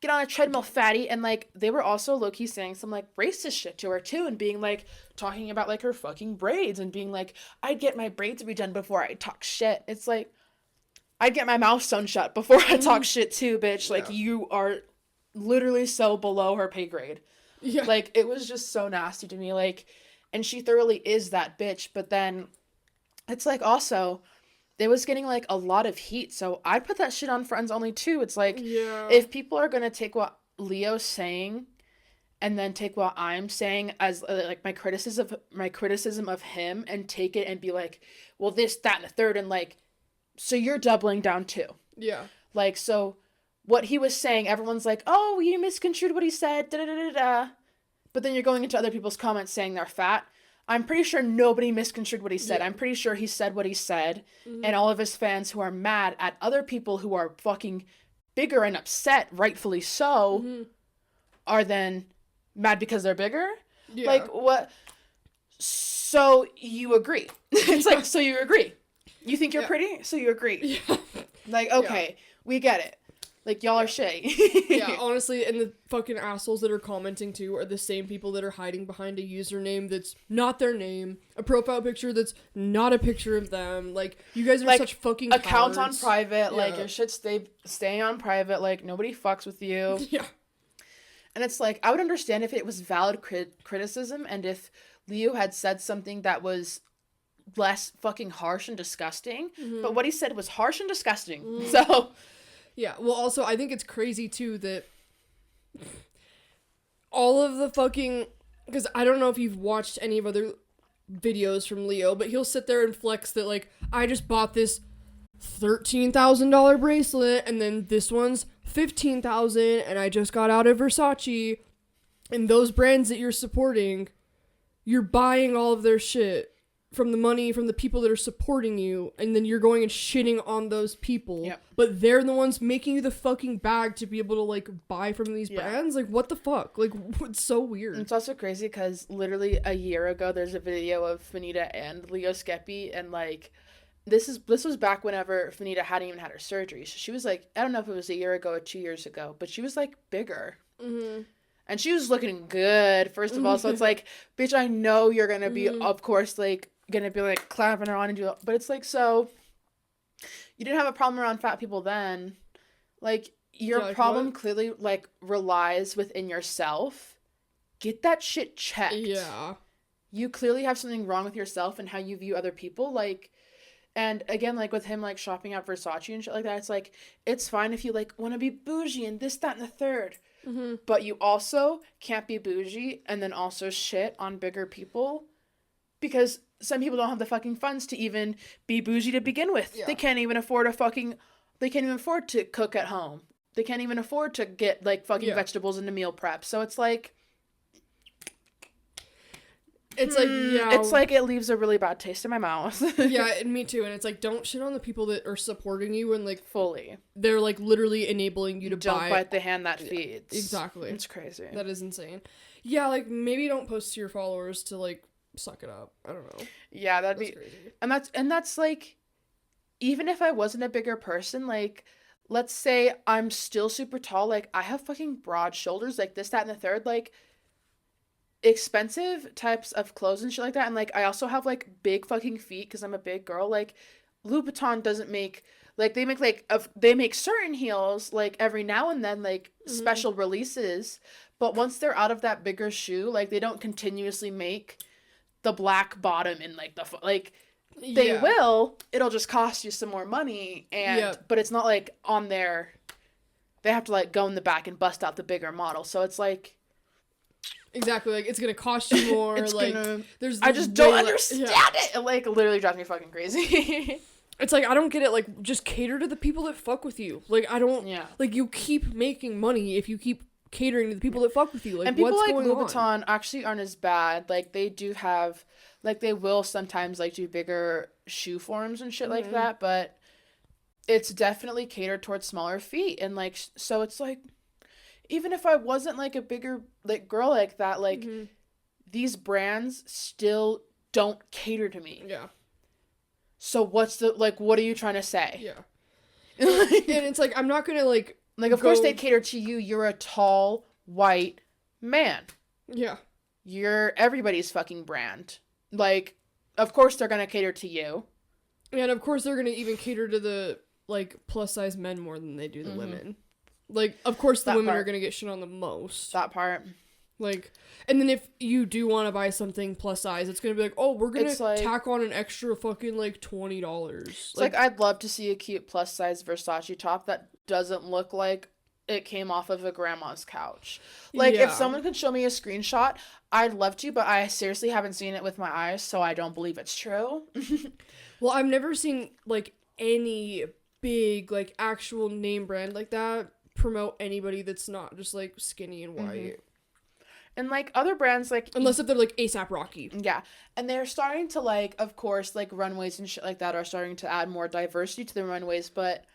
Speaker 2: get on a treadmill, fatty. And, like, they were also low-key saying some, like, racist shit to her, too, and being, like, talking about, like, her fucking braids, and being like, I'd get my braids redone before I talk shit. It's like, I'd get my mouth sewn shut before I talk shit, too, bitch. Like, you are literally so below her pay grade. Yeah. Like, it was just so nasty to me, like, and she thoroughly is that bitch, but then it's, like, also, it was getting, like, a lot of heat, so I put that shit on Friends Only, too. It's, like, if people are gonna take what Leo's saying and then take what I'm saying as, like, my criticism of him and take it and be like, well, this, that, and the third, and, like, so you're doubling down, too. Yeah. Like, so what he was saying, everyone's like, oh, you misconstrued what he said, da-da-da-da-da. But then you're going into other people's comments saying they're fat. I'm pretty sure nobody misconstrued what he said. I'm pretty sure he said what he said. And all of his fans who are mad at other people who are fucking bigger and upset, rightfully so, are then mad because they're bigger? Yeah. Like, what? So you agree. It's like, so you agree. You think you're pretty? So you agree. Yeah. Like, okay, we get it. Like, y'all are shitty.
Speaker 1: Yeah, honestly, and the fucking assholes that are commenting, too, are the same people that are hiding behind a username that's not their name, a profile picture that's not a picture of them. Like, you guys are like, such fucking
Speaker 2: accounts on private, like, your shit stay on private, like, nobody fucks with you. Yeah. And it's like, I would understand if it was valid criticism, and if Leo had said something that was less fucking harsh and disgusting, but what he said was harsh and disgusting, so...
Speaker 1: Yeah, well, also, I think it's crazy, too, that all of the fucking... Because I don't know if you've watched any of other videos from Leo, but he'll sit there and flex that, like, I just bought this $13,000 bracelet, and then this one's $15,000, and I just got out of Versace. And those brands that you're supporting, you're buying all of their shit from the money from the people that are supporting you, and then you're going and shitting on those people. Yep. But they're the ones making you the fucking bag to be able to, like, buy from these brands. Like, what the fuck? Like, it's so weird.
Speaker 2: It's also crazy because literally a year ago, there's a video of Fanita and Leo Skepi, and, like, this was back whenever Fanita hadn't even had her surgery. So she was, like, I don't know if it was a year ago or 2 years ago, but she was, like, bigger. And she was looking good, first of all. So it's like, bitch, I know you're gonna be, of course, like, gonna be like clapping her on and do it, but it's like, so you didn't have a problem around fat people then, like, your problem clearly, like, relies within yourself. Get that shit checked. Yeah, you clearly have something wrong with yourself and how you view other people. Like, and again, like, with him, like, shopping at Versace and shit like that, it's like, it's fine if you, like, want to be bougie and this, that, and the third, but you also can't be bougie and then also shit on bigger people, because some people don't have the fucking funds to even be bougie to begin with. Yeah. They can't even afford to cook at home. They can't even afford to get, like, fucking vegetables into meal prep. So it's like, it's like it leaves a really bad taste in my mouth.
Speaker 1: Yeah, and me too. And it's like, don't shit on the people that are supporting you and, like,
Speaker 2: fully.
Speaker 1: They're, like, literally enabling you to
Speaker 2: don't bite the hand that feeds.
Speaker 1: Exactly.
Speaker 2: It's crazy.
Speaker 1: That is insane. Yeah, like, maybe don't post to your followers to, like, suck it up. I don't know.
Speaker 2: Yeah, that's be crazy. And that's like, even if I wasn't a bigger person, like, let's say I'm still super tall, like, I have fucking broad shoulders, like, this, that, and the third, like, expensive types of clothes and shit like that, and, like, I also have, like, big fucking feet because I'm a big girl. Like, Louis Vuitton doesn't make, like, they make certain heels, like, every now and then, like, special releases, but once they're out of that bigger shoe, like, they don't continuously make the black bottom and, like, the like, they will, it'll just cost you some more money, and but it's not like on their, they have to, like, go in the back and bust out the bigger model, so it's like,
Speaker 1: exactly, like, it's gonna cost you more. Like,
Speaker 2: I just don't understand it. It, like, literally drives me fucking crazy.
Speaker 1: It's like, I don't get it. Like, just cater to the people that fuck with you. Like, I don't like, you keep making money if you keep catering to the people that fuck with you. Like,
Speaker 2: and people
Speaker 1: what's
Speaker 2: like
Speaker 1: going
Speaker 2: Louis Vuitton actually aren't as bad. Like, they do have, like, they will sometimes, like, do bigger shoe forms and shit like that, but it's definitely catered towards smaller feet. And, like, so it's like, even if I wasn't, like, a bigger, like, girl like that, like, these brands still don't cater to me. Yeah. So what's the, like, what are you trying to say?
Speaker 1: Yeah. And it's like, I'm not gonna, like,
Speaker 2: Like, of course they cater to you. You're a tall, white man.
Speaker 1: Yeah.
Speaker 2: You're everybody's fucking brand. Like, of course they're gonna cater to you.
Speaker 1: And of course they're gonna even cater to the, like, plus-size men more than they do the women. Like, of course the women are gonna get shit on the most.
Speaker 2: That part.
Speaker 1: Like, and then if you do want to buy something plus size, it's gonna be like, oh, we're gonna tack on an extra fucking, like, $20.
Speaker 2: It's like, I'd love to see a cute plus-size Versace top that doesn't look like it came off of a grandma's couch. Like, if someone could show me a screenshot, I'd love to, but I seriously haven't seen it with my eyes, so I don't believe it's true.
Speaker 1: Well, I've never seen, like, any big, like, actual name brand like that promote anybody that's not just, like, skinny and white.
Speaker 2: And, like, other brands, like...
Speaker 1: Unless if they're, like, A$AP Rocky.
Speaker 2: Yeah. And they're starting to, like, of course, like, runways and shit like that are starting to add more diversity to the runways, but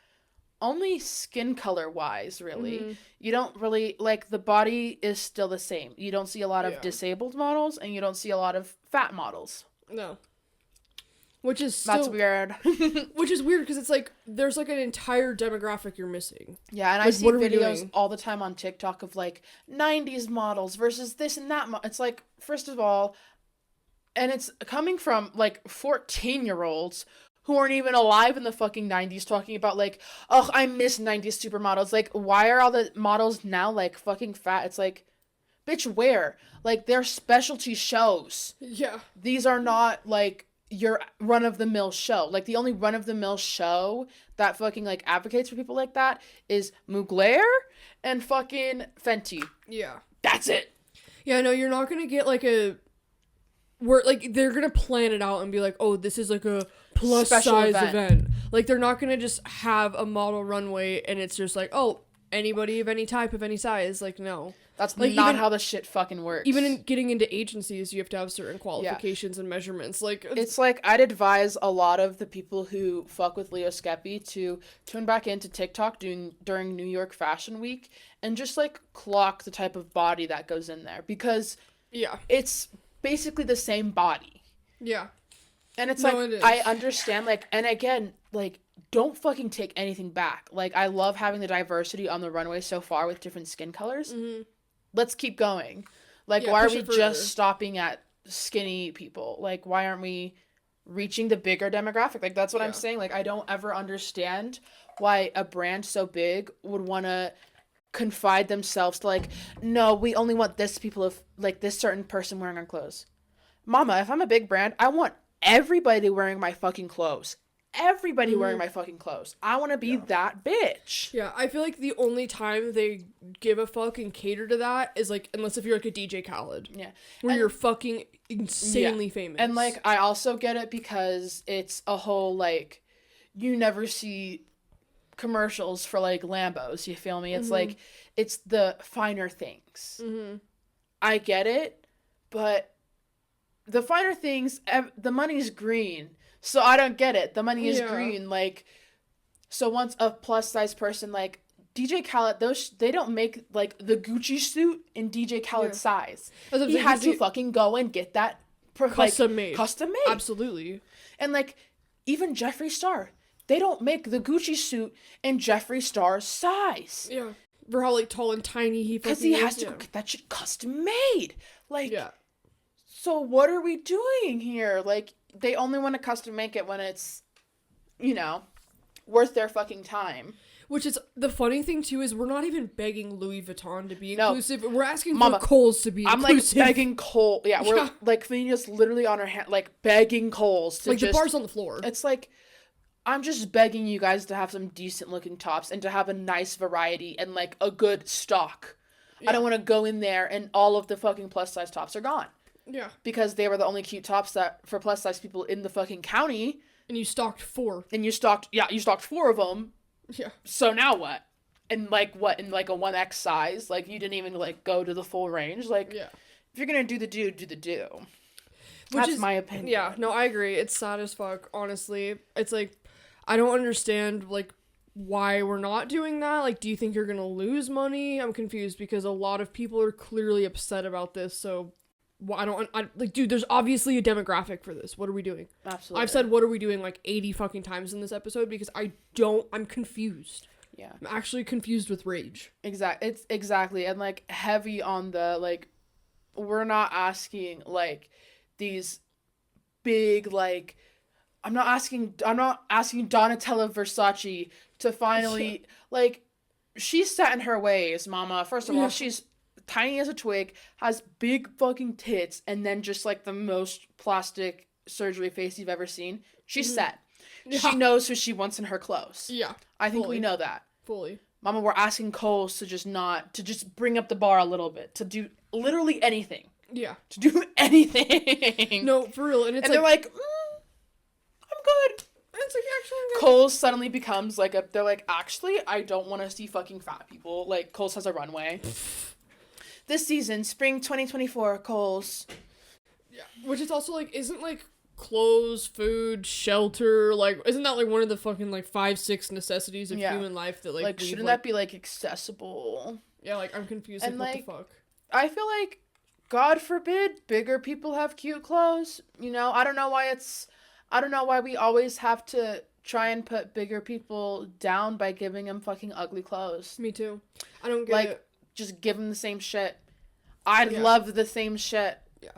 Speaker 2: only skin color-wise, really. You don't really... Like, the body is still the same. You don't see a lot of disabled models, and you don't see a lot of fat models.
Speaker 1: No. Which is still...
Speaker 2: That's weird.
Speaker 1: Which is weird, because it's, like, there's, like, an entire demographic you're missing.
Speaker 2: Yeah, and like, I see videos all the time on TikTok of, like, 90s models versus this and that. It's, like, first of all, and it's coming from, like, 14-year-olds who aren't even alive in the fucking 90s talking about, like, oh, I miss 90s supermodels. Like, why are all the models now, like, fucking fat? It's, like, bitch, where? Like, they're specialty shows.
Speaker 1: Yeah.
Speaker 2: These are not, like... your run-of-the-mill show. Like, the only run-of-the-mill show that fucking, like, advocates for people like that is Mugler and fucking Fenty.
Speaker 1: Yeah.
Speaker 2: That's it.
Speaker 1: Yeah, no, you're not gonna get, like, where, like, they're gonna plan it out and be like, oh, this is, like, a plus-size event. Like, they're not gonna just have a model runway and it's just like, oh, anybody of any type, of any size. Like, no.
Speaker 2: That's like, not how the shit fucking works.
Speaker 1: Even in getting into agencies, you have to have certain qualifications and measurements. Like,
Speaker 2: it's like, I'd advise a lot of the people who fuck with Skepi to tune back into TikTok during New York Fashion Week and just, like, clock the type of body that goes in there. Because it's basically the same body.
Speaker 1: Yeah.
Speaker 2: And it's I understand, like, and again, like, don't fucking take anything back. Like, I love having the diversity on the runway so far with different skin colors. Let's keep going. Like, why are we just stopping at skinny people? Like, why aren't we reaching the bigger demographic? Like, that's what I'm saying. Like, I don't ever understand why a brand so big would want to confide themselves to, like, no, we only want this people of, like, this certain person wearing our clothes. Mama, if I'm a big brand, I want everybody wearing my fucking clothes. Everybody wearing my fucking clothes. I want to be that bitch.
Speaker 1: Yeah, I feel like the only time they give a fuck and cater to that is, like, unless if you're, like, a DJ Khaled.
Speaker 2: Yeah.
Speaker 1: Where you're fucking insanely famous.
Speaker 2: And, like, I also get it because it's a whole, like, you never see commercials for, like, Lambos, you feel me? It's like, it's the finer things. I get it, but the finer things, the money's green. So I don't get it. The money is green. Like, so once a plus-size person, like, DJ Khaled, they don't make, like, the Gucci suit in DJ Khaled's size. He had to fucking go and get that custom made.
Speaker 1: Absolutely.
Speaker 2: And, like, even Jeffree Star, they don't make the Gucci suit in Jeffree Star's size.
Speaker 1: Yeah. For how, like, tall and tiny he fucking is.
Speaker 2: Because he has to go get that shit custom made. Like, so what are we doing here? Like, they only want to custom make it when it's, you know, worth their fucking time.
Speaker 1: Which is, the funny thing, too, is we're not even begging Louis Vuitton to be inclusive. We're asking for Kohl's to be inclusive.
Speaker 2: I'm, like, begging Kohl. Yeah, we're, like, Venus literally on her hand, like, begging Kohl's to
Speaker 1: like, the bar's on the floor.
Speaker 2: It's like, I'm just begging you guys to have some decent-looking tops and to have a nice variety and, like, a good stock. I don't want to go in there and all of the fucking plus-size tops are gone.
Speaker 1: Yeah.
Speaker 2: Because they were the only cute tops that for plus-size people in the fucking county.
Speaker 1: And you stocked 4.
Speaker 2: And you stocked 4 of them.
Speaker 1: Yeah. So
Speaker 2: now what? And, like, what? In, like, a 1X size? Like, you didn't even, like, go to the full range? Like, if you're gonna do the do the do. That's my opinion.
Speaker 1: Yeah, no, I agree. It's sad as fuck, honestly. It's, like, I don't understand, like, why we're not doing that. Like, do you think you're gonna lose money? I'm confused because a lot of people are clearly upset about this, so... Well, I like, dude, there's obviously a demographic for this. What are we doing?
Speaker 2: Absolutely.
Speaker 1: I've said, what are we doing, like, 80 fucking times in this episode because I'm confused.
Speaker 2: Yeah.
Speaker 1: I'm actually confused with rage.
Speaker 2: It's exactly. And, like, heavy on the, like, we're not asking, like, these big, like, I'm not asking Donatella Versace to finally, like, she's set in her ways, mama. First of all, she's tiny as a twig, has big fucking tits, and then just, like, the most plastic surgery face you've ever seen. She's set. Yeah. She knows who she wants in her clothes.
Speaker 1: Yeah.
Speaker 2: I think we know that.
Speaker 1: Fully.
Speaker 2: Mama, we're asking Coles to just bring up the bar a little bit, to do literally anything.
Speaker 1: Yeah.
Speaker 2: To do anything.
Speaker 1: No, for real. And
Speaker 2: they're like, I'm good.
Speaker 1: It's like, actually, I'm good.
Speaker 2: Coles suddenly becomes like they're like, actually, I don't want to see fucking fat people. Like, Coles has a runway. This season, spring 2024, Coles.
Speaker 1: Yeah. Which is also, like, isn't, like, clothes, food, shelter, like, isn't that, like, one of the fucking, like, 5-6 necessities of human life that, like,
Speaker 2: shouldn't that be, like, accessible?
Speaker 1: Yeah, like, I'm confused, and, like, what the fuck?
Speaker 2: I feel like, God forbid, bigger people have cute clothes, you know? I don't know why we always have to try and put bigger people down by giving them fucking ugly clothes.
Speaker 1: Me too. I don't get it.
Speaker 2: Just give them the same shit. I'd love the same shit.
Speaker 1: Yeah.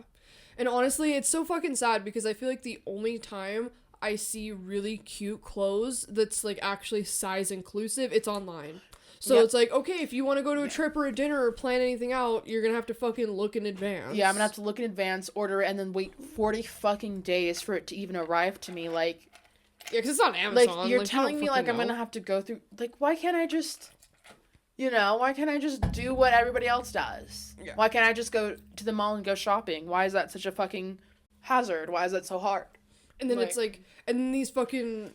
Speaker 1: And honestly, it's so fucking sad because I feel like the only time I see really cute clothes that's, like, actually size inclusive, it's online. So it's like, okay, if you want to go to a trip or a dinner or plan anything out, you're going to have to fucking look in advance.
Speaker 2: Yeah, I'm going to have to look in advance, order it, and then wait 40 fucking days for it to even arrive to me. Like,
Speaker 1: yeah, because it's on Amazon.
Speaker 2: Like, you're telling me, like, I'm going to have to go through, like, why can't I just, why can't I just do what everybody else does? Yeah. Why can't I just go to the mall and go shopping? Why is that such a fucking hazard? Why is that so hard?
Speaker 1: And then it's like, and then these fucking...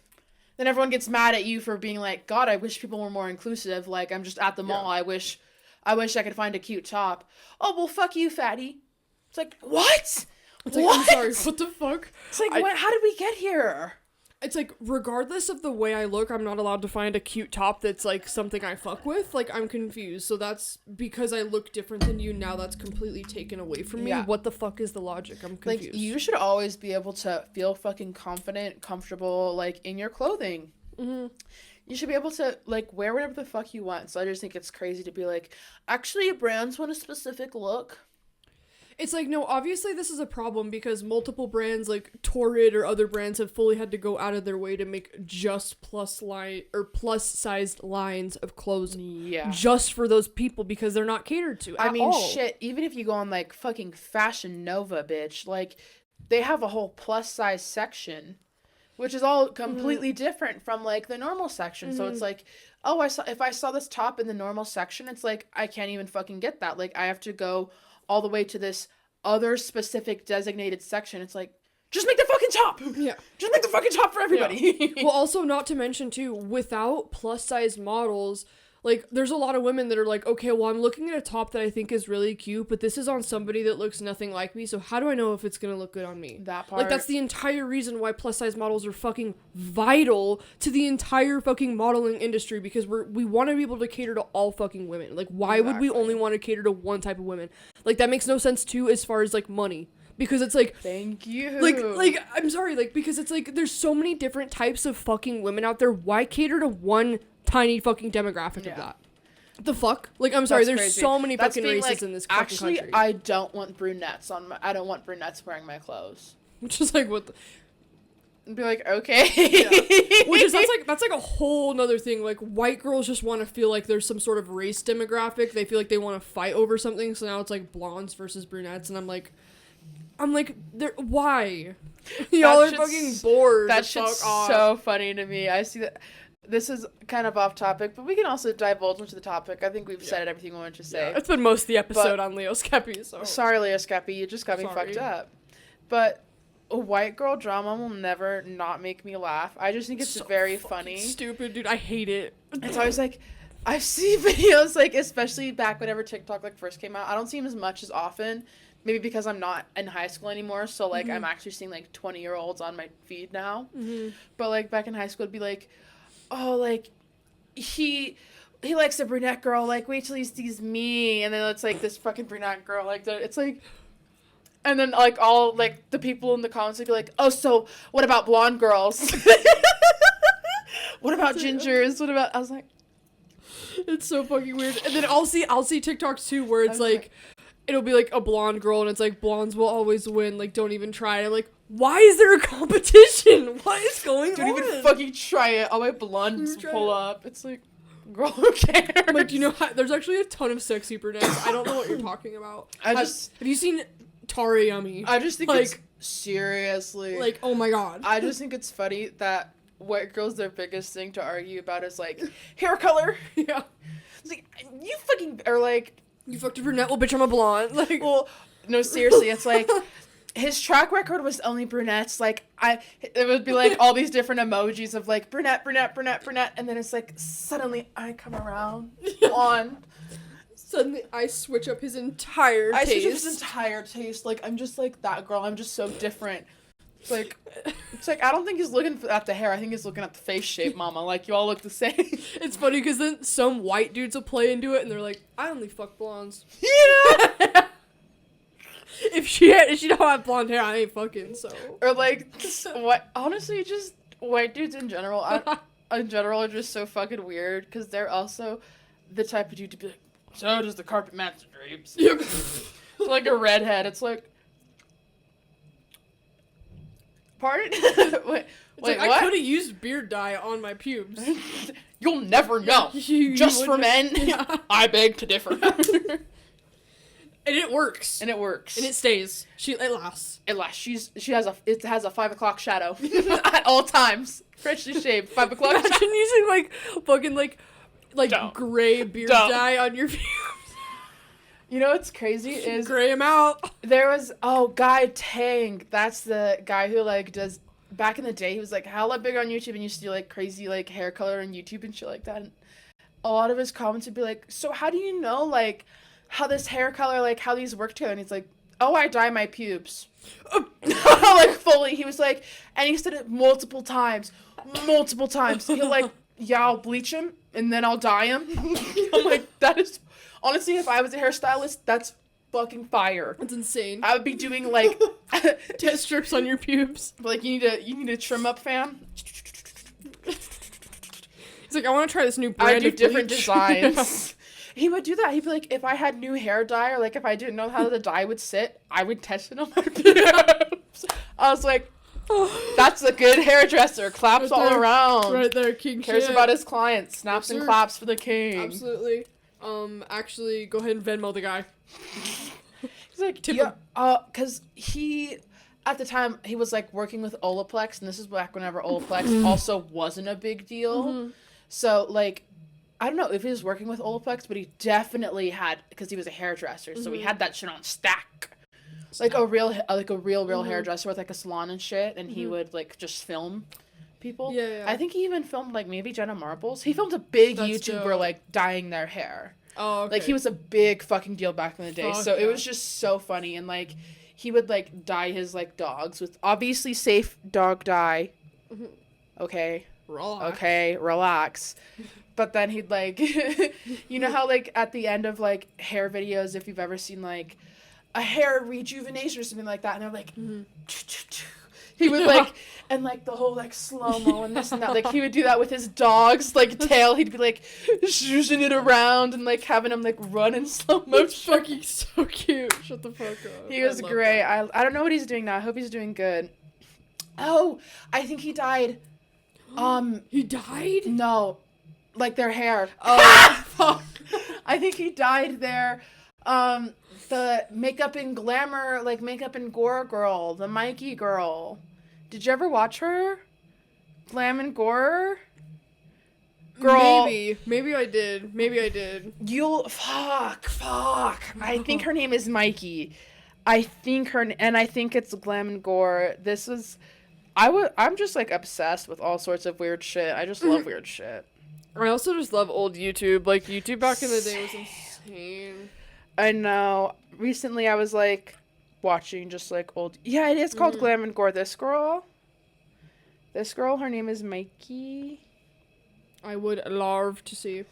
Speaker 2: Then everyone gets mad at you for being like, God, I wish people were more inclusive. Like, I'm just at the mall. I wish I could find a cute top. Oh, well, fuck you, fatty. It's like, what?
Speaker 1: It's like, what? I'm sorry, what the fuck?
Speaker 2: It's like, what? How did we get here?
Speaker 1: It's like, regardless of the way I look, I'm not allowed to find a cute top that's, like, something I fuck with. Like, I'm confused. So that's because I look different than you. Now that's completely taken away from me. Yeah. What the fuck is the logic? I'm confused.
Speaker 2: Like, you should always be able to feel fucking confident, comfortable, like, in your clothing. Mm-hmm. You should be able to, like, wear whatever the fuck you want. So I just think it's crazy to be like, actually, brands want a specific look.
Speaker 1: It's like, no, obviously this is a problem because multiple brands like Torrid or other brands have fully had to go out of their way to make just plus-sized lines of clothes just for those people because they're not catered to at all.
Speaker 2: Shit, even if you go on, like, fucking Fashion Nova, bitch, like, they have a whole plus-size section, which is all completely different from, like, the normal section. So it's like, oh, if I saw this top in the normal section, it's like, I can't even fucking get that. Like, I have to go all the way to this other specific designated section. It's like, just make the fucking top. Yeah. Just make the fucking top for everybody.
Speaker 1: Yeah. Well, also, not to mention, too, without plus-size models, like, there's a lot of women that are like, okay, well, I'm looking at a top that I think is really cute, but this is on somebody that looks nothing like me, so how do I know if it's gonna look good on me?
Speaker 2: That part.
Speaker 1: Like, that's the entire reason why plus-size models are fucking vital to the entire fucking modeling industry, because we want to be able to cater to all fucking women. Like, why would we only want to cater to one type of women? Like, that makes no sense, too, as far as, like, money. Because it's like...
Speaker 2: Thank you.
Speaker 1: Like, I'm sorry, like, because it's like, there's so many different types of fucking women out there. Why cater to one tiny fucking demographic of that? The fuck? Like, I'm sorry, there's crazy. So many fucking races like, in this fucking country.
Speaker 2: Actually, I don't want brunettes I don't want brunettes wearing my clothes.
Speaker 1: Which is like, what the...
Speaker 2: And be like, okay.
Speaker 1: Yeah. Which is, that's like a whole nother thing. Like, white girls just want to feel like there's some sort of race demographic. They feel like they want to fight over something, so now it's like blondes versus brunettes, and I'm like, why? Y'all are fucking bored.
Speaker 2: That shit's so funny to me. I see that... This is kind of off topic, but we can also divulge into the topic. I think we've said everything we wanted to say.
Speaker 1: Yeah, it's been most of the episode on Leo Skepi, so...
Speaker 2: Sorry, Leo Skepi, you just got me fucked up. But a white girl drama will never not make me laugh. I just think it's so very funny.
Speaker 1: Stupid, dude. I hate it.
Speaker 2: It's always like, I see videos, like, especially back whenever TikTok, like, first came out. I don't see them as much as often. Maybe because I'm not in high school anymore, so, like, I'm actually seeing, like, 20-year-olds on my feed now. But, like, back in high school, it'd be like... Oh, like, he likes a brunette girl, like, wait till he sees me, and then it's, like, this fucking brunette girl, like, it's, like, and then, like, all, like, the people in the comments would be like, oh, so, what about blonde girls? What about gingers? What about, I was like,
Speaker 1: It's so fucking weird. And then I'll see TikToks too where it's like, it'll be like a blonde girl and it's like blondes will always win. Like, don't even try. And I'm like, why is there a competition? What is going on?
Speaker 2: Don't even fucking try it. All my blondes pull up. It's like, girl, who cares?
Speaker 1: Like, you know, there's actually a ton of sexy brunettes. I don't know what you're talking about. Have you seen Tara Yummy?
Speaker 2: I just think like, seriously.
Speaker 1: Like, oh my god.
Speaker 2: I just think it's funny that white girls, their biggest thing to argue about is like hair color.
Speaker 1: Yeah.
Speaker 2: It's like, you fucking are like,
Speaker 1: you fucked a brunette, well bitch, I'm a blonde. Like,
Speaker 2: well, no, seriously, it's like his track record was only brunettes. Like, it would be like all these different emojis of like brunette, brunette, brunette, brunette, and then it's like suddenly I come around on.
Speaker 1: Suddenly I switch up his entire taste.
Speaker 2: I switch up his entire taste. Like, I'm just like that girl. I'm just so different. It's like I don't think he's looking at the hair. I think he's looking at the face shape, mama. Like, you all look the same.
Speaker 1: It's funny because then some white dudes will play into it and they're like, I only fuck blondes.
Speaker 2: Yeah.
Speaker 1: If she don't have blonde hair, I ain't fucking. So.
Speaker 2: Or like, what? Honestly, just white dudes in general. In general, are just so fucking weird because they're also the type of dude to be like, so does the carpet match the drapes?
Speaker 1: Yep.
Speaker 2: Like a redhead. It's like, pardon? Wait,
Speaker 1: like,
Speaker 2: what?
Speaker 1: I could have used beard dye on my pubes.
Speaker 2: You'll never know. Just for men, yeah. I beg to differ.
Speaker 1: And it works.
Speaker 2: And it works.
Speaker 1: And it stays. It lasts.
Speaker 2: It lasts. It has a 5 o'clock shadow at all times. Freshly shaved, 5 o'clock.
Speaker 1: Imagine using like fucking like gray beard dye on your pubes.
Speaker 2: You know what's crazy is
Speaker 1: gray him out.
Speaker 2: There was Guy Tang. That's the guy who like does. Back in the day, he was like hella big on YouTube and used to do like crazy like hair color on YouTube and shit like that. And a lot of his comments would be like, "So how do you know like how this hair color like how these work together?" And he's like, "Oh, I dye my pubes." Like fully, he was like, and he said it multiple times. He'll like, yeah, I'll bleach him and then I'll dye him. I'm like, that is honestly, if I was a hairstylist, that's fucking fire.
Speaker 1: That's insane.
Speaker 2: I would be doing like
Speaker 1: test strips on your pubes.
Speaker 2: Like, you need to trim up, fam.
Speaker 1: He's like, I want to try this new brand.
Speaker 2: I do different designs. He would do that. He'd be like, if I had new hair dye or like if I didn't know how the dye would sit, I would test it on my pubes. I was like, that's a good hairdresser. Claps right all around.
Speaker 1: Right there, king
Speaker 2: cares
Speaker 1: shit.
Speaker 2: About his clients. Snaps and claps for the king.
Speaker 1: Absolutely. Actually, go ahead and Venmo the guy.
Speaker 2: He's like, because he, at the time, he was like working with Olaplex, and this is back whenever Olaplex also wasn't a big deal. Mm-hmm. So like, I don't know if he was working with Olaplex, but he definitely had, because he was a hairdresser, so he had that shit on stack. Like a real hairdresser with like a salon and shit, and he would like just film people. Yeah. I think he even filmed like maybe Jenna Marbles. He filmed a big YouTuber like dyeing their hair. Oh, okay. Like he was a big fucking deal back in the day. So it was just so funny, and like he would like dye his like dogs with obviously safe dog dye. Mm-hmm. Okay. Relax. But then he'd like, you know how like at the end of like hair videos, if you've ever seen like a hair rejuvenation or something like that, and they're like, he would like, and like the whole like slow-mo and this and that, like he would do that with his dog's like tail. He'd be like zhuzhing it around and like having him like run in slow motion.
Speaker 1: Fucking so cute. Shut the fuck up.
Speaker 2: He was great. I don't know what he's doing now. I hope he's doing good. Oh, I think he died.
Speaker 1: He died?
Speaker 2: No, like their hair. Oh, fuck. I think he died there. The makeup and glamour, like makeup and gore girl, the Mikey girl. Did you ever watch her? Glam and gore? Girl.
Speaker 1: Maybe I did.
Speaker 2: You'll, fuck. I think her name is Mikey. I think it's Glam and gore. I'm just like obsessed with all sorts of weird shit. I just love weird shit.
Speaker 1: I also just love old YouTube. Like YouTube back in the day was insane.
Speaker 2: I know. Recently I was like watching just like old. Yeah, it is called Glam and Gore. This girl, her name is Mikey.
Speaker 1: I would love to see.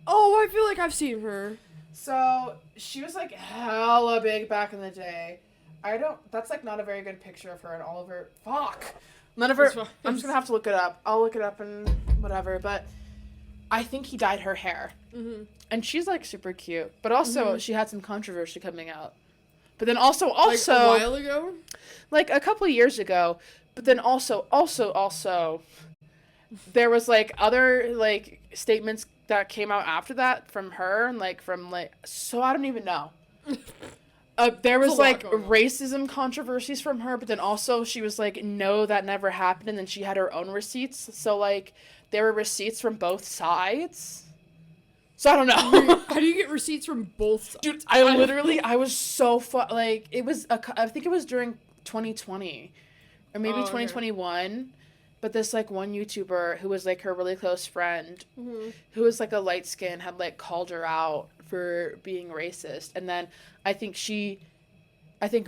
Speaker 1: Oh, I feel like I've seen her.
Speaker 2: So she was like hella big back in the day. That's like not a very good picture of her and all of her. Fuck. None of her. I'm just gonna have to look it up. I'll look it up and whatever. But I think he dyed her hair, and she's like super cute. But also, she had some controversy coming out. But then also
Speaker 1: like a while ago,
Speaker 2: like a couple of years ago. But then also, there was like other like statements that came out after that from her and like from like, so I don't even know. There was like racism controversies from her, but then also she was like, no, that never happened. And then she had her own receipts. So like there were receipts from both sides. So I don't know.
Speaker 1: How do you get receipts from both sides?
Speaker 2: Dude, I was so like, it was, I think it was during 2020 or maybe 2021. Okay. But this, like, one YouTuber who was, like, her really close friend, who was, like, a light skin, had, like, called her out for being racist. And then I think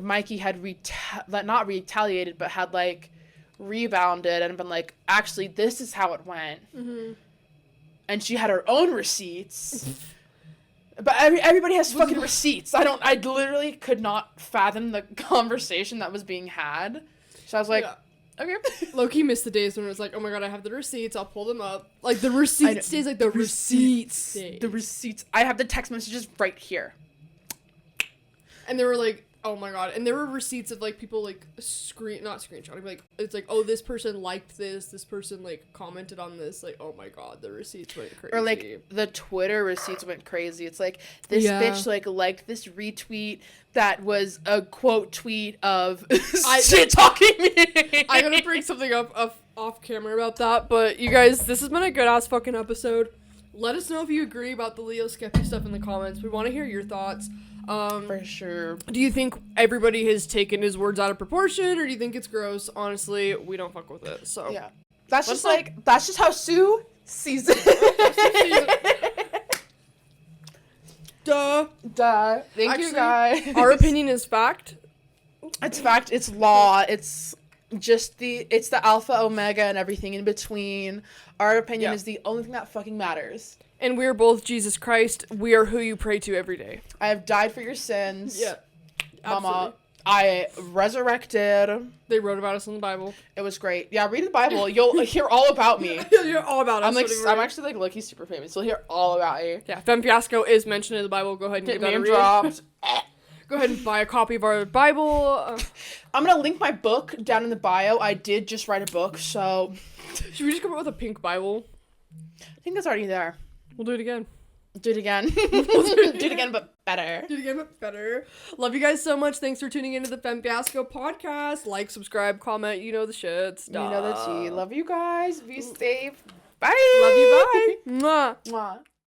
Speaker 2: Mikey had, not retaliated, but had, like, rebounded and been like, actually, this is how it went. And she had her own receipts. But everybody has fucking receipts. I literally could not fathom the conversation that was being had. So I was like... Yeah. Okay.
Speaker 1: Low-key missed the days when it was like, oh my god, I have the receipts, I'll pull them up. Like, the receipts days, like, the receipts days.
Speaker 2: The receipts. I have the text messages right here.
Speaker 1: And they were like, oh my god. And there were receipts of, like, people, like, not screenshotting, like, it's like, oh, this person liked this person, like, commented on this. Like, oh my god, the receipts went crazy.
Speaker 2: Or, like, the Twitter receipts went crazy. It's like, this bitch, like, liked this retweet that was a quote tweet of shit-talking me.
Speaker 1: I'm gonna bring something up off camera about that, but you guys, this has been a good-ass fucking episode. Let us know if you agree about the Leo Skepi stuff in the comments. We want to hear your thoughts.
Speaker 2: For sure.
Speaker 1: Do you think everybody has taken his words out of proportion, or do you think it's gross? Honestly, we don't fuck with it, so.
Speaker 2: Yeah. That's just how Sue sees it.
Speaker 1: Duh.
Speaker 2: Thank you, guys.
Speaker 1: Our opinion is fact.
Speaker 2: It's fact. It's law. It's just it's the alpha, omega, and everything in between. Our opinion is the only thing that fucking matters.
Speaker 1: And we're both Jesus Christ. We are who you pray to every day.
Speaker 2: I have died for your sins.
Speaker 1: Yeah. Absolutely.
Speaker 2: Mama, I resurrected.
Speaker 1: They wrote about us in the Bible.
Speaker 2: It was great. Yeah, read the Bible. You'll hear all about me.
Speaker 1: You'll hear all about us.
Speaker 2: I'm actually like lucky super famous. You'll hear all about you.
Speaker 1: Yeah, Femme Fiasco is mentioned in the Bible. Go ahead and
Speaker 2: get
Speaker 1: that
Speaker 2: name dropped.
Speaker 1: Go ahead and buy a copy of our Bible.
Speaker 2: I'm gonna link my book down in the bio. I did just write a book, so.
Speaker 1: Should we just come up with a pink Bible?
Speaker 2: I think that's already there.
Speaker 1: We'll do it again.
Speaker 2: Do it again. Do it again, but better.
Speaker 1: Do it again, but better. Love you guys so much. Thanks for tuning into the Femme Fiasco podcast. Like, subscribe, comment. You know the shit. Stuff.
Speaker 2: You know the tea. Love you guys. Be safe. Bye.
Speaker 1: Love you. Bye. Mwah.
Speaker 2: Mwah.